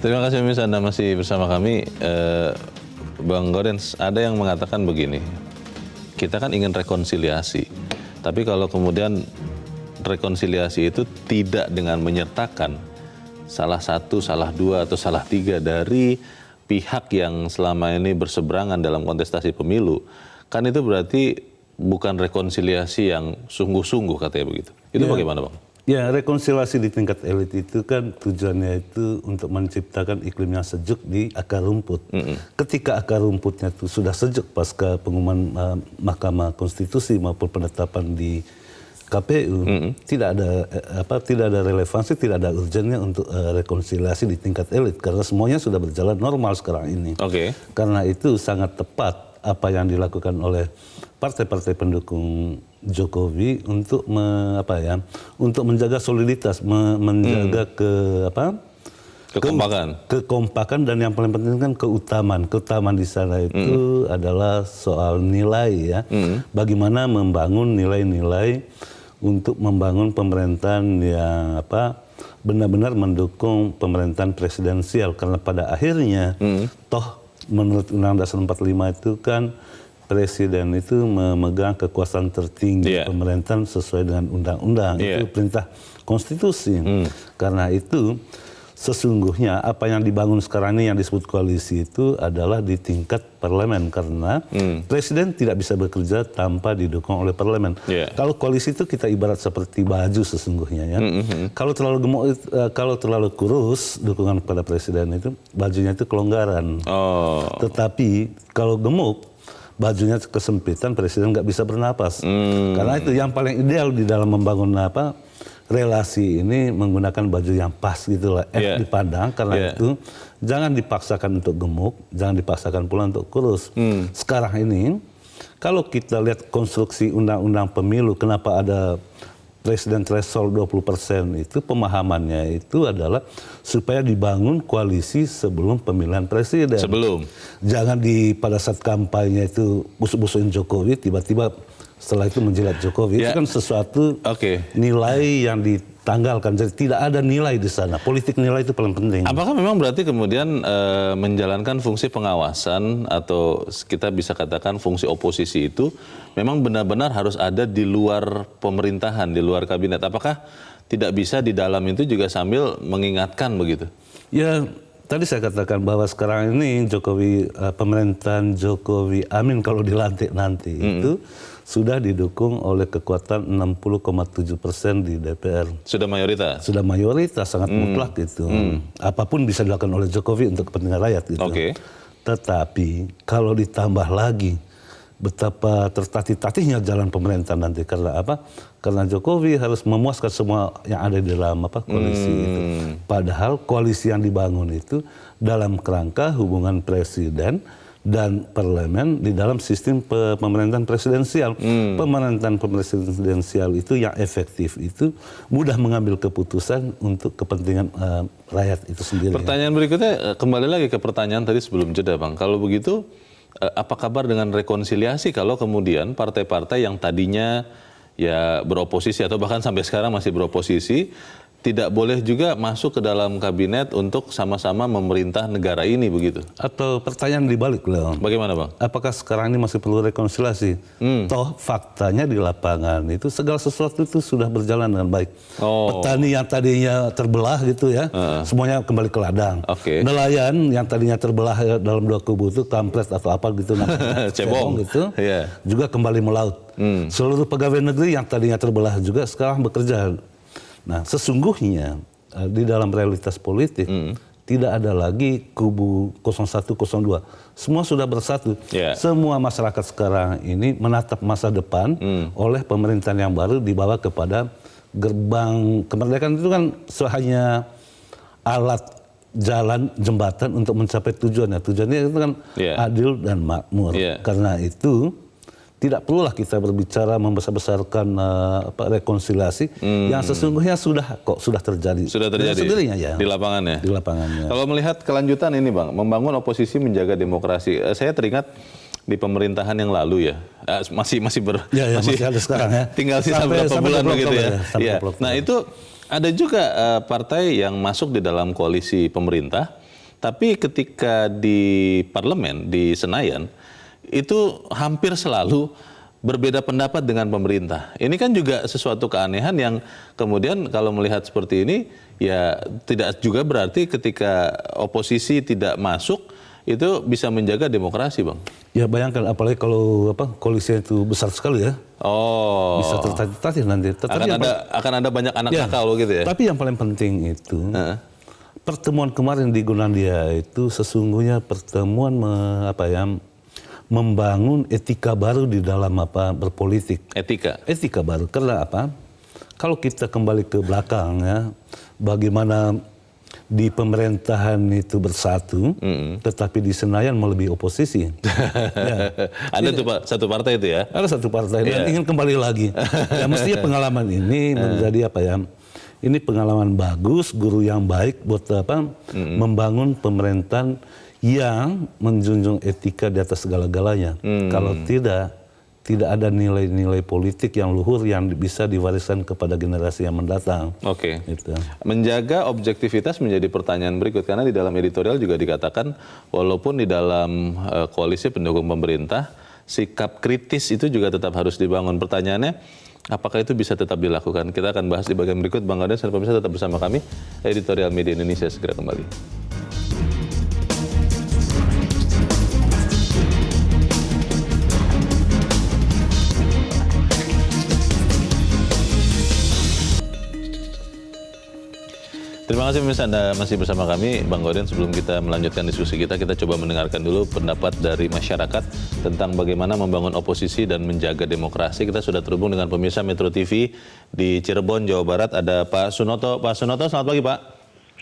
Terima kasih Miss, Anda masih bersama kami. Bang Gorens, ada yang mengatakan begini, kita kan ingin rekonsiliasi, tapi kalau kemudian rekonsiliasi itu tidak dengan menyertakan salah satu, salah dua, atau salah tiga dari pihak yang selama ini berseberangan dalam kontestasi pemilu, kan itu berarti bukan rekonsiliasi yang sungguh-sungguh, katanya begitu. Itu bagaimana Bang? Ya, rekonsiliasi di tingkat elit itu kan tujuannya itu untuk menciptakan iklim yang sejuk di akar rumput. Ketika akar rumputnya itu sudah sejuk pasca pengumuman Mahkamah Konstitusi maupun penetapan di KPU, tidak ada relevansi, tidak ada urgennya untuk rekonsiliasi di tingkat elit karena semuanya sudah berjalan normal sekarang ini. Karena itu sangat tepat apa yang dilakukan oleh partai-partai pendukung Jokowi untuk untuk menjaga soliditas, menjaga kekompakan dan yang paling penting kan keutamaan. Keutamaan di sana itu adalah soal nilai ya. Bagaimana membangun nilai-nilai untuk membangun pemerintahan yang benar-benar mendukung pemerintahan presidensial karena pada akhirnya toh menurut Undang-Undang Dasar 45 itu kan presiden itu memegang kekuasaan tertinggi pemerintahan sesuai dengan undang-undang. Itu perintah konstitusi. Karena itu sesungguhnya apa yang dibangun sekarang ini yang disebut koalisi itu adalah di tingkat parlemen karena presiden tidak bisa bekerja tanpa didukung oleh parlemen. Kalau koalisi itu kita ibarat seperti baju sesungguhnya ya. Kalau terlalu gemuk, kalau terlalu kurus dukungan pada presiden itu bajunya itu kelonggaran. Tetapi kalau gemuk bajunya kesempitan, presiden nggak bisa bernapas. Karena itu yang paling ideal di dalam membangun relasi ini menggunakan baju yang pas gitu lah, dipandang. Karena itu jangan dipaksakan untuk gemuk, jangan dipaksakan pula untuk kurus. Sekarang ini kalau kita lihat konstruksi undang-undang pemilu, kenapa ada presiden threshold 20% itu pemahamannya itu adalah supaya dibangun koalisi sebelum pemilihan presiden. Jangan pada saat kampanye itu busuk-busukin Jokowi, tiba-tiba setelah itu menjilat Jokowi. Itu kan sesuatu nilai yang ditanggalkan. Jadi tidak ada nilai di sana. Politik nilai itu paling penting. Apakah memang berarti kemudian menjalankan fungsi pengawasan atau kita bisa katakan fungsi oposisi itu memang benar-benar harus ada di luar pemerintahan, di luar kabinet? Apakah tidak bisa di dalam itu juga sambil mengingatkan begitu? Ya, tadi saya katakan bahwa sekarang ini pemerintahan Jokowi Amin kalau dilantik nanti itu sudah didukung oleh kekuatan 60,7% di DPR. Sudah mayoritas? Sudah mayoritas, sangat mutlak gitu. Apapun bisa dilakukan oleh Jokowi untuk kepentingan rakyat gitu. Tetapi kalau ditambah lagi betapa tertatih-tatihnya jalan pemerintahan nanti karena apa? Karena Jokowi harus memuaskan semua yang ada di dalam koalisi itu. Padahal koalisi yang dibangun itu dalam kerangka hubungan presiden dan parlemen di dalam sistem pemerintahan presidensial. Pemerintahan presidensial itu yang efektif itu mudah mengambil keputusan untuk kepentingan rakyat itu sendiri. Pertanyaan berikutnya kembali lagi ke pertanyaan tadi sebelum jeda Bang. Kalau begitu apa kabar dengan rekonsiliasi kalau kemudian partai-partai yang tadinya ya beroposisi atau bahkan sampai sekarang masih beroposisi tidak boleh juga masuk ke dalam kabinet untuk sama-sama memerintah negara ini begitu? Atau pertanyaan dibalik loh. Bagaimana Bang? Apakah sekarang ini masih perlu rekonsiliasi? Toh faktanya di lapangan itu segala sesuatu itu sudah berjalan dengan baik. Petani yang tadinya terbelah gitu ya, semuanya kembali ke ladang. Nelayan yang tadinya terbelah dalam dua kubu itu kampret atau apa gitu namanya, cebong gitu, juga kembali melaut. Seluruh pegawai negeri yang tadinya terbelah juga sekarang bekerja. Nah, sesungguhnya di dalam realitas politik tidak ada lagi kubu 01, 02. Semua sudah bersatu. Semua masyarakat sekarang ini menatap masa depan oleh pemerintahan yang baru dibawa kepada gerbang kemerdekaan. Itu kan hanya alat jalan jembatan untuk mencapai tujuannya. Tujuannya itu kan adil dan makmur. Karena itu tidak perlulah kita berbicara membesar-besarkan rekonsiliasi yang sesungguhnya sudah terjadi. Sudah terjadi di lapangannya. Di lapangannya. Kalau melihat kelanjutan ini Bang, membangun oposisi menjaga demokrasi. Saya teringat di pemerintahan yang lalu ya, masih ada sekarang ya. Tinggal sisa beberapa bulan begitu ya. Nah itu ada juga partai yang masuk di dalam koalisi pemerintah Tapi ketika di parlemen, di Senayan, itu hampir selalu berbeda pendapat dengan pemerintah. Ini kan juga sesuatu keanehan yang kemudian kalau melihat seperti ini, ya tidak juga berarti ketika oposisi tidak masuk, itu bisa menjaga demokrasi, Bang. Ya bayangkan, apalagi kalau koalisinya itu besar sekali ya. Oh. Bisa tertatih nanti. Akan ada banyak anak nakal gitu ya. Tapi yang paling penting itu pertemuan kemarin di Gondandia itu sesungguhnya pertemuan membangun etika baru di dalam berpolitik. Etika baru. Karena apa? Kalau kita kembali ke belakang ya, bagaimana di pemerintahan itu bersatu, tetapi di Senayan melebihi oposisi. Ada tuh Pak, satu partai itu ya? Ada satu partai dan ingin kembali lagi. Ya mestinya pengalaman ini menjadi ini pengalaman bagus, guru yang baik buat membangun pemerintahan yang menjunjung etika di atas segala-galanya. Kalau tidak ada nilai-nilai politik yang luhur yang bisa diwariskan kepada generasi yang mendatang. Oke. Gitu. Menjaga objektivitas menjadi pertanyaan berikut, karena di dalam editorial juga dikatakan walaupun di dalam koalisi pendukung pemerintah, sikap kritis itu juga tetap harus dibangun. Pertanyaannya, apakah itu bisa tetap dilakukan? Kita akan bahas di bagian berikut. Bang Gaudens dan pemirsa tetap bersama kami. Editorial Media Indonesia segera kembali. Terima kasih pemirsa, Anda masih bersama kami, Bang Gaudens. Sebelum kita melanjutkan diskusi kita coba mendengarkan dulu pendapat dari masyarakat tentang bagaimana membangun oposisi dan menjaga demokrasi. Kita sudah terhubung dengan pemirsa Metro TV di Cirebon, Jawa Barat. Ada Pak Sunoto. Pak Sunoto, selamat pagi Pak.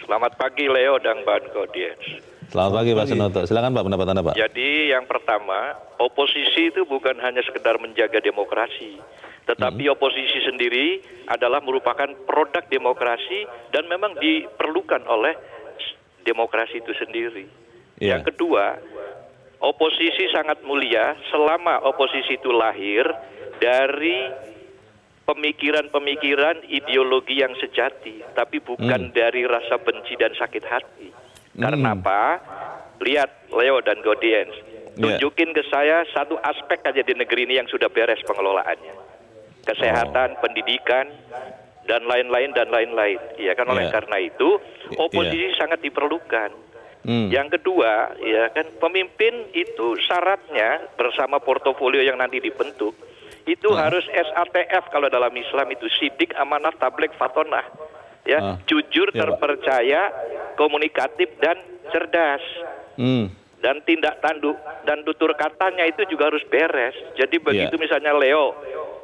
Selamat pagi Leo dan Bang Gaudens. Selamat pagi Pak Sunoto. Silakan Pak, pendapat Anda Pak. Jadi yang pertama, oposisi itu bukan hanya sekedar menjaga demokrasi, tetapi oposisi sendiri adalah merupakan produk demokrasi dan memang diperlukan oleh demokrasi itu sendiri. Yang kedua, oposisi sangat mulia selama oposisi itu lahir dari pemikiran-pemikiran ideologi yang sejati, tapi bukan dari rasa benci dan sakit hati. Karena apa? Lihat Leo dan Gaudens, tunjukin ke saya satu aspek aja di negeri ini yang sudah beres pengelolaannya. Kesehatan, pendidikan, dan lain-lain. Ya kan, oleh karena itu oposisi sangat diperlukan. Yang kedua, ya kan, pemimpin itu syaratnya bersama portofolio yang nanti dibentuk itu harus SATF kalau dalam Islam itu sidik, amanah, tabligh, fatonah. Ya, jujur, terpercaya, komunikatif dan cerdas. Dan tindak tanduk dan tutur katanya itu juga harus beres. Jadi begitu misalnya Leo,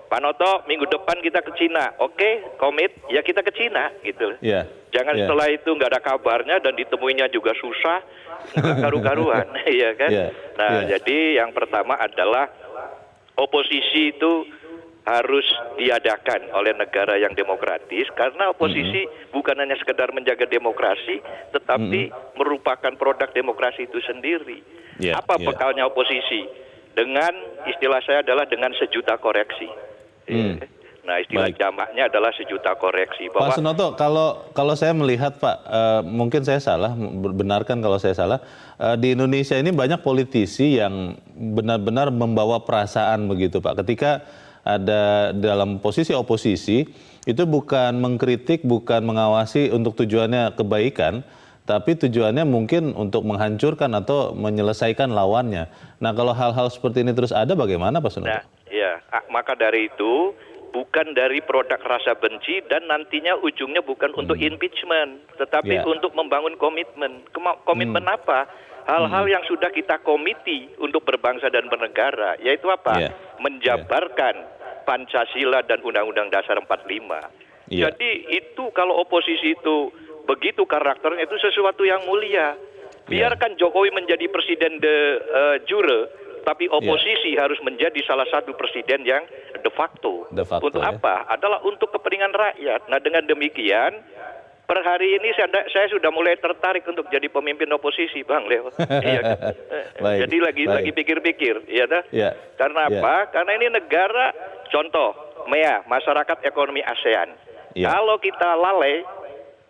Pak Noto, minggu depan kita ke Cina. Oke, komit, ya kita ke Cina gitu. Jangan setelah itu nggak ada kabarnya dan ditemuinya juga susah, nggak karu-karuan, ya kan? Jadi yang pertama adalah oposisi itu harus diadakan oleh negara yang demokratis, karena oposisi bukan hanya sekedar menjaga demokrasi, tetapi merupakan produk demokrasi itu sendiri. Apa bekalnya oposisi? Dengan istilah saya adalah dengan sejuta koreksi. Nah, istilah jamaknya adalah sejuta koreksi. Pak Sunoto, kalau saya melihat Pak, mungkin saya salah, benarkan kalau saya salah, di Indonesia ini banyak politisi yang benar-benar membawa perasaan begitu Pak. Ketika ada dalam posisi oposisi, itu bukan mengkritik, bukan mengawasi untuk tujuannya kebaikan, tapi tujuannya mungkin untuk menghancurkan atau menyelesaikan lawannya. Nah, kalau hal-hal seperti ini terus ada, bagaimana Pak Sunoto? Nah, ya, maka dari itu bukan dari produk rasa benci dan nantinya ujungnya bukan untuk impeachment, tetapi untuk membangun komitmen. Komitmen apa? Hal-hal yang sudah kita komiti untuk berbangsa dan bernegara, yaitu apa? Menjabarkan Pancasila dan Undang-Undang Dasar 45. Jadi itu kalau oposisi itu begitu karakternya, itu sesuatu yang mulia. Biarkan Jokowi menjadi presiden de jure, tapi oposisi harus menjadi salah satu presiden yang de facto. Untuk apa? Adalah untuk kepentingan rakyat. Nah, dengan demikian per hari ini saya sudah mulai tertarik untuk jadi pemimpin oposisi, Bang Leo. Jadi lagi pikir-pikir, ya dah. Karena apa? Karena ini negara, contoh, MEA, Masyarakat Ekonomi ASEAN. Kalau kita lalai,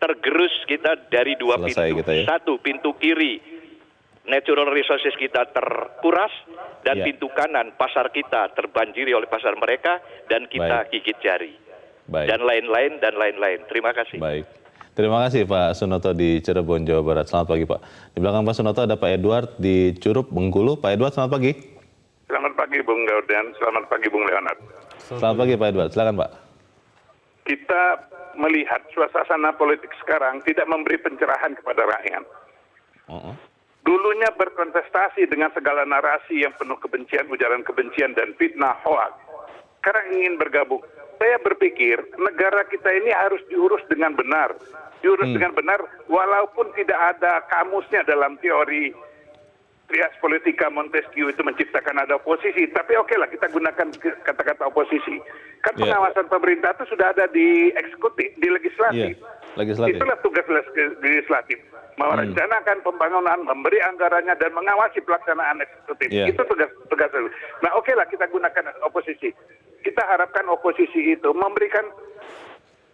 tergerus kita dari dua Selesai pintu. kita ya. Satu, pintu kiri natural resources kita terkuras, dan Ya. pintu kanan pasar kita terbanjiri oleh pasar mereka, dan kita gigit jari. Baik. Dan lain-lain, dan lain-lain. Terima kasih. Baik. Terima kasih Pak Sunoto di Cirebon, Jawa Barat. Selamat pagi Pak. Di belakang Pak Sunoto ada Pak Edward di Curup, Bengkulu. Pak Edward, selamat pagi. Selamat pagi Bung Gaudian, selamat pagi Bung Leonard. Selamat pagi Pak Edward, silakan Pak. Kita melihat suasana politik sekarang tidak memberi pencerahan kepada rakyat. Dulunya berkontestasi dengan segala narasi yang penuh kebencian, ujaran kebencian dan fitnah hoax. Sekarang ingin bergabung. Saya berpikir negara kita ini harus diurus dengan benar. Diurus dengan benar walaupun tidak ada kamusnya dalam teori trias politika Montesquieu itu menciptakan ada oposisi. Tapi oke lah kita gunakan kata-kata oposisi. Kan pengawasan pemerintah itu sudah ada di eksekutif, di legislatif. Legislatif. Itulah tugas legislatif. Merencanakan pembangunan, memberi anggarannya, dan mengawasi pelaksanaan eksekutif. Itu tugas. Nah oke lah kita gunakan oposisi. Kita harapkan oposisi itu memberikan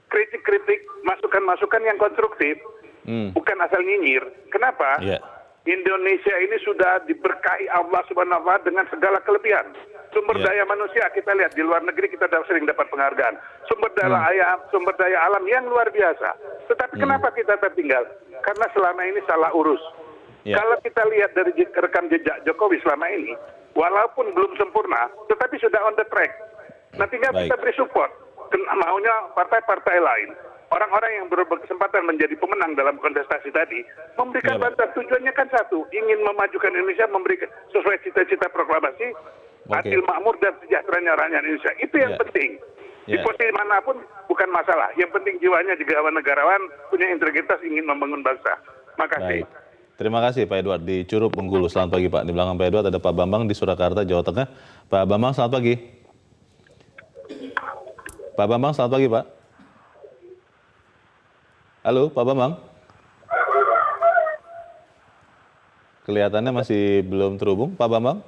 kritik-kritik, masukan-masukan yang konstruktif, bukan asal nyinyir. Kenapa? Indonesia ini sudah diberkahi Allah Subhanahu wa Ta'ala dengan segala kelebihan. Sumber daya manusia kita lihat di luar negeri kita sering dapat penghargaan. Sumber daya alam yang luar biasa. Tetapi kenapa kita tertinggal? Karena selama ini salah urus. Kalau kita lihat dari rekam jejak Jokowi selama ini, walaupun belum sempurna, tetapi sudah on the track. Nah tinggal kita beri support. Maunya partai-partai lain. Orang-orang yang berkesempatan menjadi pemenang dalam kontestasi tadi memberikan bantuan. Tujuannya kan satu, ingin memajukan Indonesia, memberikan sesuai cita-cita proklamasi adil, makmur dan sejahteranya rakyat Indonesia. Itu yang penting. Di posisi manapun bukan masalah. Yang penting jiwanya juga negarawan, punya integritas, ingin membangun bangsa. Makasih. Terima kasih Pak Edward di Curup, Bengkulu. Selamat pagi Pak. Di belakang Pak Edward ada Pak Bambang di Surakarta, Jawa Tengah. Pak Bambang, selamat pagi. Pak Bambang, selamat pagi Pak. Halo, Pak Bambang. Kelihatannya masih belum terhubung, Pak Bambang.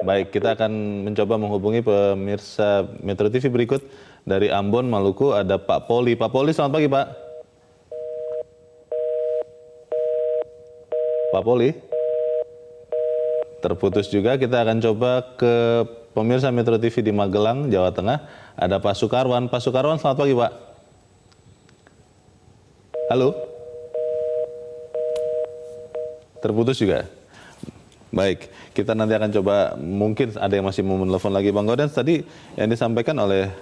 Baik, kita akan mencoba menghubungi pemirsa Metro TV berikut. Dari Ambon, Maluku, ada Pak Poli. Pak Poli, selamat pagi, Pak. Pak Poli. Terputus juga, kita akan coba ke pemirsa Metro TV di Magelang, Jawa Tengah. Ada Pak Sukarwan. Pak Sukarwan, selamat pagi, Pak. Halo? Terputus juga? Baik, kita nanti akan coba, mungkin ada yang masih mau menelpon lagi. Bang Gaudens, tadi yang disampaikan oleh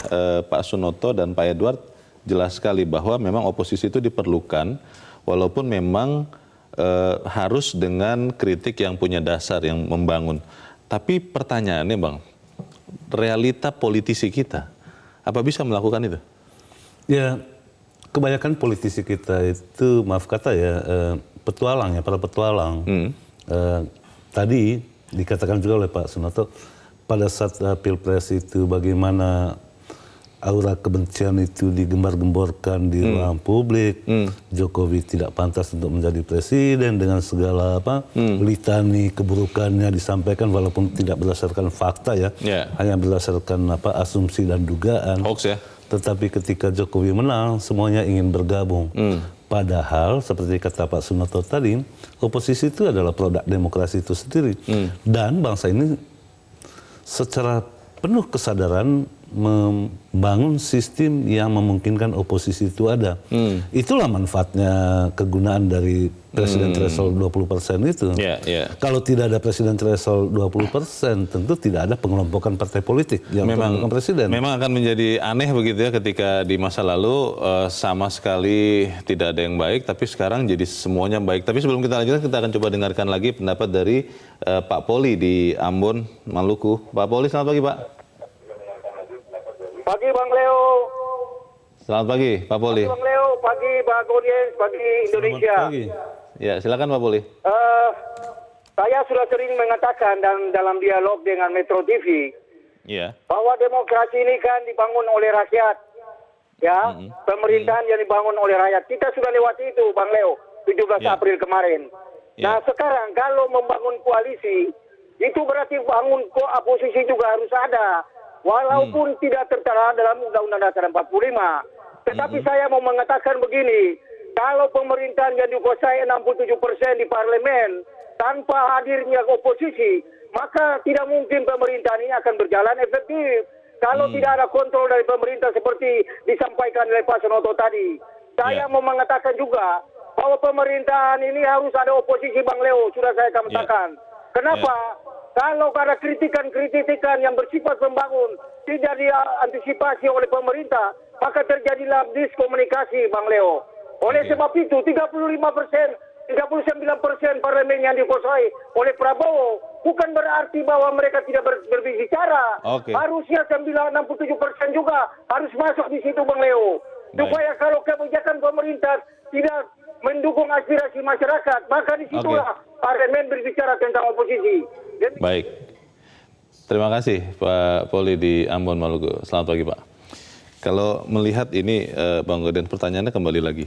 Pak Sunoto dan Pak Edward jelas sekali bahwa memang oposisi itu diperlukan, walaupun memang harus dengan kritik yang punya dasar, yang membangun. Tapi pertanyaannya Bang, realita politisi kita, apa bisa melakukan itu? Ya, kebanyakan politisi kita itu, maaf kata ya, petualang ya, para petualang. Tadi dikatakan juga oleh Pak Sunoto, pada saat Pilpres itu bagaimana aura kebencian itu digembar-gemborkan di ruang publik. Jokowi tidak pantas untuk menjadi presiden dengan segala litani keburukannya disampaikan walaupun tidak berdasarkan fakta ya, hanya berdasarkan asumsi dan dugaan. Hoax ya. Tetapi ketika Jokowi menang, semuanya ingin bergabung. Padahal seperti kata Pak Sunoto tadi, oposisi itu adalah produk demokrasi itu sendiri. Dan bangsa ini secara penuh kesadaran membangun sistem yang memungkinkan oposisi itu ada. Itulah manfaatnya kegunaan dari presiden threshold 20% itu. Kalau tidak ada presiden threshold 20%, tentu tidak ada pengelompokan partai politik yang memang presiden. Memang akan menjadi aneh begitu ya, ketika di masa lalu sama sekali tidak ada yang baik, tapi sekarang jadi semuanya baik. Tapi sebelum kita lanjutkan, kita akan coba dengarkan lagi pendapat dari Pak Poli di Ambon, Maluku. Pak Poli, selamat pagi Pak. Pagi Bang Leo. Selamat pagi Pak Poli. Pagi Bang Leo, pagi Bang Gaudens, pagi Indonesia. Selamat pagi. Ya, silakan Pak Poli. Saya sudah sering mengatakan dan dalam dialog dengan Metro TV bahwa demokrasi ini kan dibangun oleh rakyat. Ya, pemerintahan yang dibangun oleh rakyat. Kita sudah lewati itu Bang Leo, 17 April kemarin. Nah, sekarang kalau membangun koalisi, itu berarti bangun oposisi juga harus ada. Walaupun tidak tertera dalam Undang-Undang Dasar 45. Tetapi saya mau mengatakan begini, kalau pemerintahan yang dikuasai 67% di parlemen tanpa hadirnya oposisi, maka tidak mungkin pemerintahan ini akan berjalan efektif. Kalau tidak ada kontrol dari pemerintah seperti disampaikan oleh Pak Sunoto tadi. Saya mau mengatakan juga bahwa pemerintahan ini harus ada oposisi, Bang Leo, sudah saya katakan. Kenapa? Kalau ada kritikan-kritikan yang bersifat membangun tidak diantisipasi oleh pemerintah, maka terjadilah diskomunikasi, Bang Leo. Oleh sebab itu 39% parlemen yang dikuasai oleh Prabowo bukan berarti bahwa mereka tidak berbicara. Harusnya 67% juga harus masuk di situ, Bang Leo. Supaya kalau kebijakan pemerintah tidak mendukung aspirasi masyarakat, maka disitulah parlemen berbicara tentang oposisi. Baik. Terima kasih Pak Poli di Ambon, Maluku. Selamat pagi Pak. Kalau melihat ini Bang Godin, pertanyaannya kembali lagi.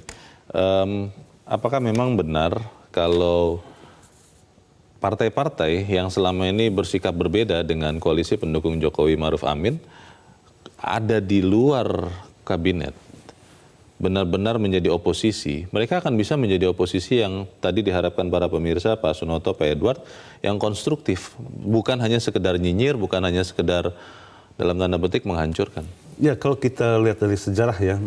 Apakah memang benar kalau partai-partai yang selama ini bersikap berbeda dengan koalisi pendukung Jokowi Maruf Amin ada di luar kabinet, benar-benar menjadi oposisi, mereka akan bisa menjadi oposisi yang tadi diharapkan para pemirsa, Pak Sunoto, Pak Edward, yang konstruktif, bukan hanya sekedar nyinyir, bukan hanya sekedar dalam tanda petik menghancurkan. Ya, kalau kita lihat dari sejarah ya,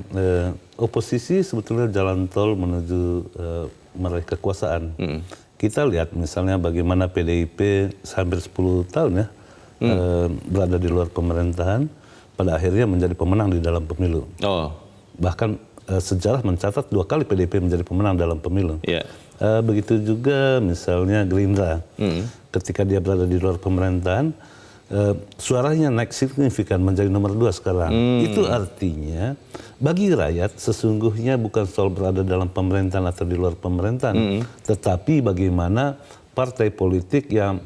oposisi sebetulnya jalan tol menuju meraih kekuasaan. Kita lihat misalnya bagaimana PDIP hampir 10 tahun ya berada di luar pemerintahan, pada akhirnya menjadi pemenang di dalam pemilu. Bahkan sejarah mencatat 2 kali PDIP menjadi pemenang dalam pemilu. Begitu juga misalnya Gerindra, ketika dia berada di luar pemerintahan, suaranya naik signifikan menjadi nomor 2 sekarang. Itu artinya bagi rakyat sesungguhnya bukan soal berada dalam pemerintahan atau di luar pemerintahan, tetapi bagaimana partai politik yang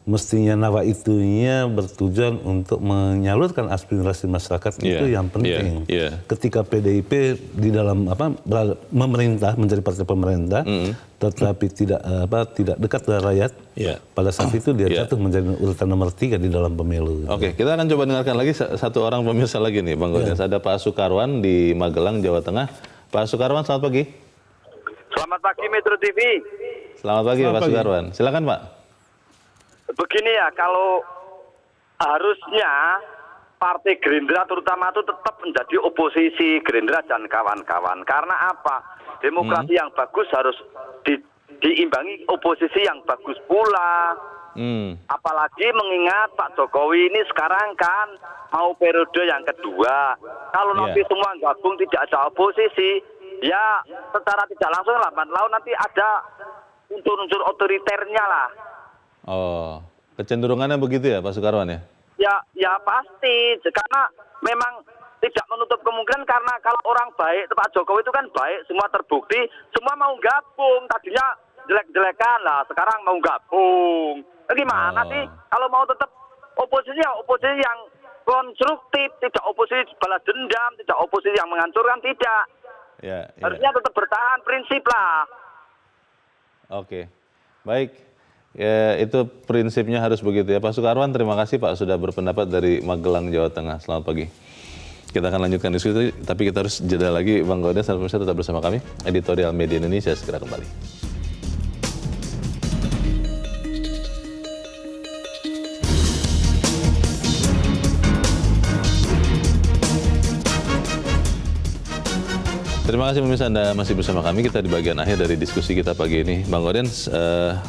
mestinya nawaiitunya bertujuan untuk menyalurkan aspirasi masyarakat itu yang penting. Ketika PDIP di dalam memerintah, menjadi partai pemerintah, tetapi tidak dekat dengan rakyat, pada saat itu dia jatuh menjadi urutan nomor 3 di dalam pemilu. Oke, kita akan coba dengarkan lagi satu orang pemirsa lagi nih, Bang Godin. Ada Pak Sukarwan di Magelang, Jawa Tengah. Pak Sukarwan, selamat pagi. Selamat pagi Metro TV. Selamat pagi Pak Sukarwan. Silakan Pak. Begini ya, kalau harusnya Partai Gerindra terutama itu tetap menjadi oposisi, Gerindra dan kawan-kawan. Karena apa? Demokrasi yang bagus harus diimbangi oposisi yang bagus pula. Apalagi mengingat Pak Jokowi ini sekarang kan mau periode yang kedua. Kalau nanti semua gabung tidak ada oposisi, ya secara tidak langsung lambat laun nanti ada unsur-unsur otoriternya lah. Kecenderungannya begitu ya Pak Sukarwan ya? Ya pasti, karena memang tidak menutup kemungkinan, karena kalau orang baik, Pak Jokowi itu kan baik, semua terbukti, semua mau gabung, tadinya jelek-jelekan lah, sekarang mau gabung. Gimana sih kalau mau tetap oposisi ya oposisi yang konstruktif, tidak oposisi balas dendam, tidak oposisi yang menghancurkan, tidak. Harusnya tetap bertahan prinsip lah. Oke, baik. Ya, itu prinsipnya harus begitu ya Pak Sukarwan. Terima kasih Pak sudah berpendapat dari Magelang, Jawa Tengah. Selamat pagi. Kita akan lanjutkan diskusi, tapi kita harus jeda lagi. Bang Godin, tetap bersama kami. Editorial Media Indonesia segera kembali. Terima kasih pemirsa, Anda masih bersama kami. Kita di bagian akhir dari diskusi kita pagi ini. Bang Godin,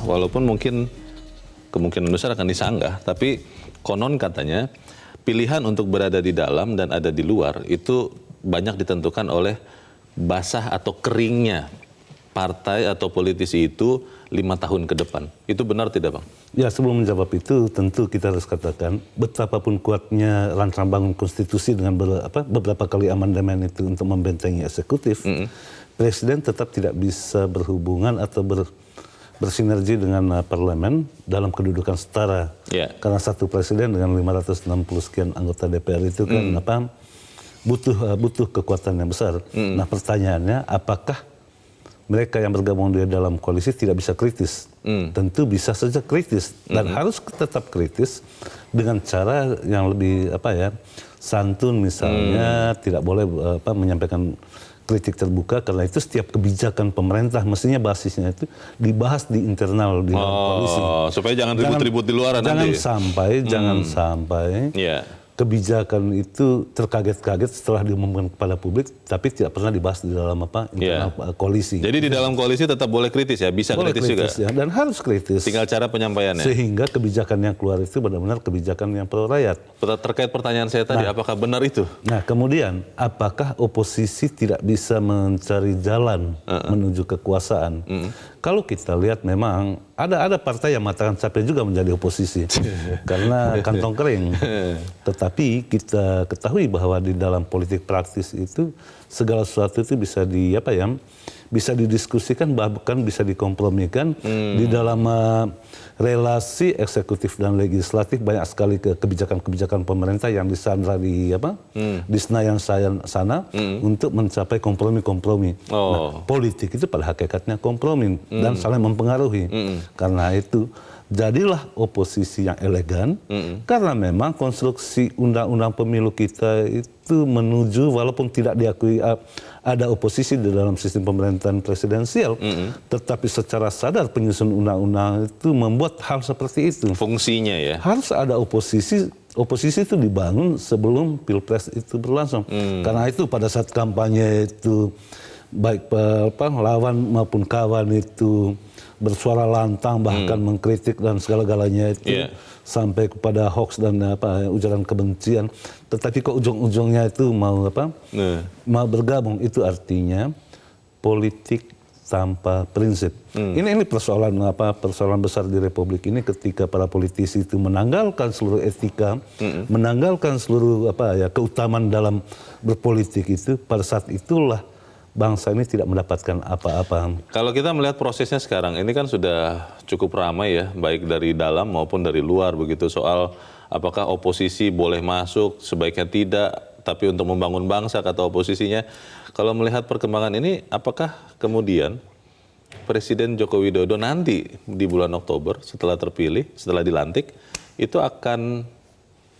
walaupun mungkin kemungkinan besar akan disanggah, tapi konon katanya pilihan untuk berada di dalam dan ada di luar itu banyak ditentukan oleh basah atau keringnya partai atau politisi itu 5 tahun ke depan. Itu benar tidak Bang? Ya, sebelum menjawab itu tentu kita harus katakan betapapun kuatnya rancang bangun konstitusi dengan beberapa kali amandemen itu untuk membentengi eksekutif, presiden tetap tidak bisa berhubungan atau bersinergi dengan parlemen dalam kedudukan setara. Karena satu presiden dengan 560 sekian anggota DPR itu kan butuh kekuatan yang besar. Nah, pertanyaannya apakah mereka yang bergabung di dalam koalisi tidak bisa kritis? Tentu bisa saja kritis dan harus tetap kritis dengan cara yang lebih santun misalnya, tidak boleh menyampaikan kritik terbuka, karena itu setiap kebijakan pemerintah mestinya basisnya itu dibahas di internal di dalam koalisi. Supaya jangan ribut-ribut di luar nanti. Jangan sampai kebijakan itu terkaget-kaget setelah diumumkan kepada publik, tapi tidak pernah dibahas di dalam internal koalisi. Jadi di dalam koalisi tetap boleh kritis ya, bisa boleh kritis juga. Ya, dan harus kritis. Tinggal cara penyampaiannya. Sehingga kebijakan yang keluar itu benar-benar kebijakan yang pro rakyat. Terkait pertanyaan saya tadi, apakah benar itu? Nah, kemudian apakah oposisi tidak bisa mencari jalan menuju kekuasaan? Kalau kita lihat memang ada partai yang mengatakan capek juga menjadi oposisi karena kantong kering. Tetapi kita ketahui bahwa di dalam politik praktis itu segala sesuatu itu bisa didiskusikan, bahkan bisa dikompromikan. Di dalam relasi eksekutif dan legislatif banyak sekali kebijakan-kebijakan pemerintah yang disandra di Senayan sana untuk mencapai kompromi-kompromi. Nah, politik itu pada hakikatnya kompromi dan saling mempengaruhi. Karena itu jadilah oposisi yang elegan, karena memang konstruksi undang-undang pemilu kita itu menuju, walaupun tidak diakui ada oposisi di dalam sistem pemerintahan presidensial, tetapi secara sadar penyusun undang-undang itu membuat hal seperti itu. Fungsinya ya. Harus ada oposisi. Oposisi itu dibangun sebelum pilpres itu berlangsung. Karena itu pada saat kampanye itu baik lawan maupun kawan itu bersuara lantang, bahkan mengkritik dan segala-galanya itu sampai kepada hoax dan ujaran kebencian. Tetapi kok ujung-ujungnya itu mau bergabung, itu artinya politik tanpa prinsip. Ini persoalan besar di Republik ini ketika para politisi itu menanggalkan seluruh etika, menanggalkan seluruh keutamaan dalam berpolitik itu. Pada saat itulah bangsa ini tidak mendapatkan apa-apa. Kalau kita melihat prosesnya sekarang, ini kan sudah cukup ramai ya, baik dari dalam maupun dari luar begitu, soal apakah oposisi boleh masuk, sebaiknya tidak, tapi untuk membangun bangsa kata oposisinya. Kalau melihat perkembangan ini, apakah kemudian Presiden Joko Widodo nanti di bulan Oktober setelah terpilih, setelah dilantik, itu akan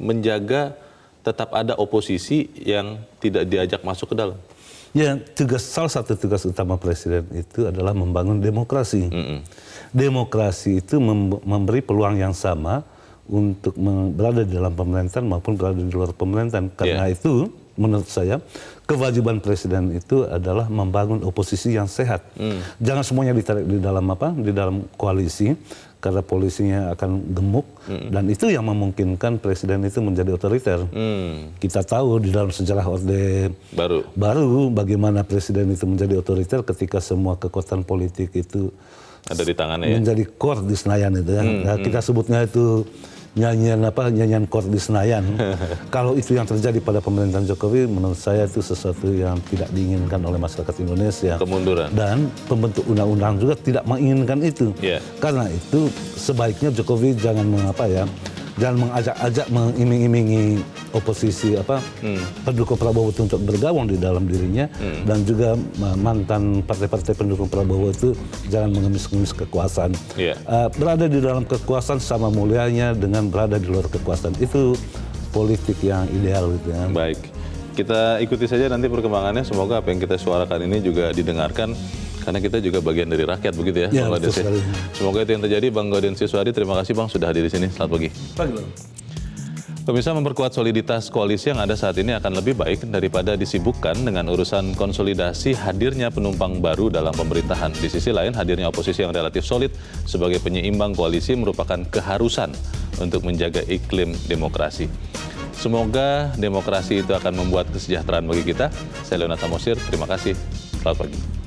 menjaga tetap ada oposisi yang tidak diajak masuk ke dalam? Ya, salah satu tugas utama presiden itu adalah membangun demokrasi. Demokrasi itu memberi peluang yang sama untuk berada di dalam pemerintahan maupun berada di luar pemerintahan. Karena itu, menurut saya, kewajiban presiden itu adalah membangun oposisi yang sehat. Jangan semuanya ditarik di dalam koalisi, karena polisinya akan gemuk, dan itu yang memungkinkan presiden itu menjadi otoriter. Kita tahu di dalam sejarah Orde Baru bagaimana presiden itu menjadi otoriter ketika semua kekuatan politik itu ada di tangannya, menjadi core di Senayan itu ya. Kita sebutnya itu nyanyian core di Senayan. Kalau itu yang terjadi pada pemerintahan Jokowi, menurut saya itu sesuatu yang tidak diinginkan oleh masyarakat Indonesia. Kemunduran. Dan pembentuk undang-undang juga tidak menginginkan itu. Karena itu sebaiknya Jokowi jangan mengajak-ajak, mengiming-imingi oposisi pendukung Prabowo untuk bergabung di dalam dirinya, dan juga mantan partai-partai pendukung Prabowo itu jangan mengemis-ngemis kekuasaan. Berada di dalam kekuasaan sama mulianya dengan berada di luar kekuasaan. Itu politik yang ideal gitu ya. Baik, kita ikuti saja nanti perkembangannya. Semoga apa yang kita suarakan ini juga didengarkan, karena kita juga bagian dari rakyat begitu ya, Bang Gaudensi. Semoga itu yang terjadi. Bang Gaudensi Suhadi, terima kasih Bang sudah hadir di sini. Selamat pagi. Pemirsa, memperkuat soliditas koalisi yang ada saat ini akan lebih baik daripada disibukkan dengan urusan konsolidasi hadirnya penumpang baru dalam pemerintahan. Di sisi lain, hadirnya oposisi yang relatif solid sebagai penyeimbang koalisi merupakan keharusan untuk menjaga iklim demokrasi. Semoga demokrasi itu akan membuat kesejahteraan bagi kita. Saya Leonard Samosir, terima kasih. Selamat pagi.